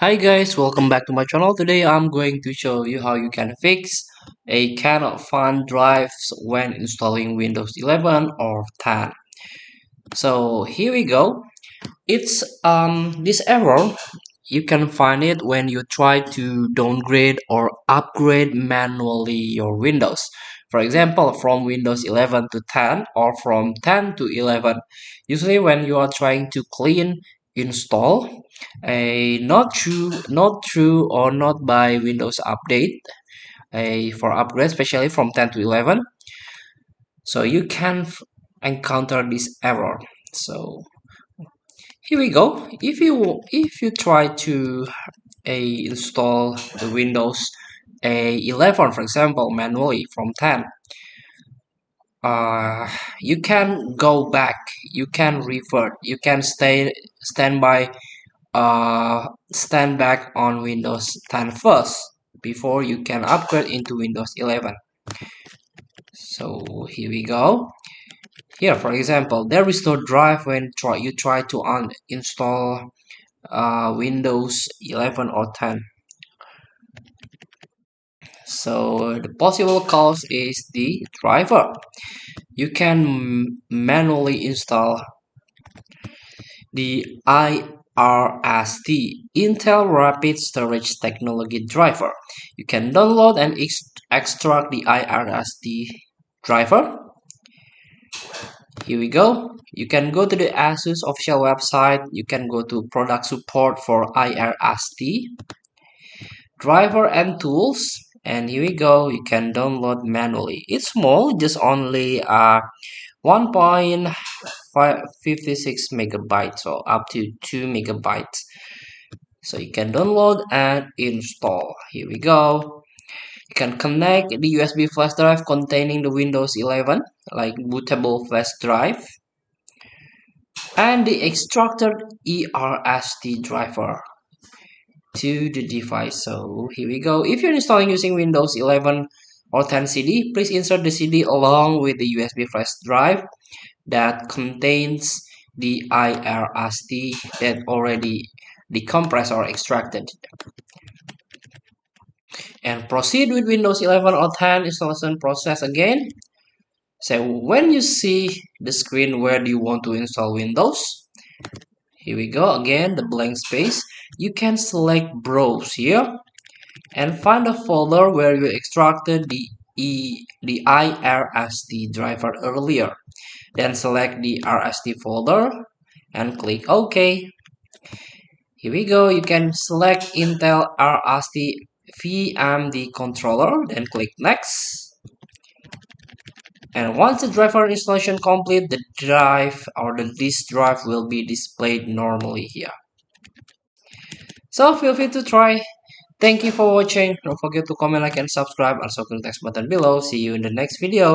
Hi guys, welcome back to my channel. Today I'm going to show you how you can fix a cannot find drives when installing Windows 11 or 10. So here we go. It's this error. You can find it when you try to downgrade or upgrade manually your Windows. For example, from Windows 11 to 10 or from 10 to 11. Usually when you are trying to clean install a not through or not by Windows update a for upgrade, especially from 10 to 11. So you can encounter this error. So here we go. If you try to install the Windows 11, for example, manually from 10, you can go back, you can revert, you can stand back on Windows 10 first before you can upgrade into Windows 11. So here we go. Here, for example, there is no drive when you try to uninstall Windows 11 or 10. So the possible cause is the driver. You can manually install the IRST Intel Rapid Storage Technology driver. You can download and extract the IRST driver. Here we go. You can go to the ASUS official website. You can go to product support for IRST driver and tools, and here we go. You can download manually. It's small, just only 1.56 megabytes, so up to 2 megabytes. So you can download and install. Here we go. You can connect the USB flash drive containing the Windows 11, like bootable flash drive, and the extracted ERST driver to the device. So here we go. If you're installing using Windows 11 or 10 CD, please insert the CD along with the USB flash drive that contains the IRST that already decompressed or extracted, and proceed with Windows 11 or 10 installation process again. So when you see the screen where do you want to install Windows, here we go again, the blank space. You can select browse here and find a folder where you extracted the IRST driver earlier. Then select the RST folder and click OK. Here we go. You can select Intel RST VMD controller, then click Next. And once the driver installation complete, the drive or the disk drive will be displayed normally here. So feel free to try. Thank you for watching. Don't forget to comment, like, and subscribe. Also click the text button below. See you in the next video.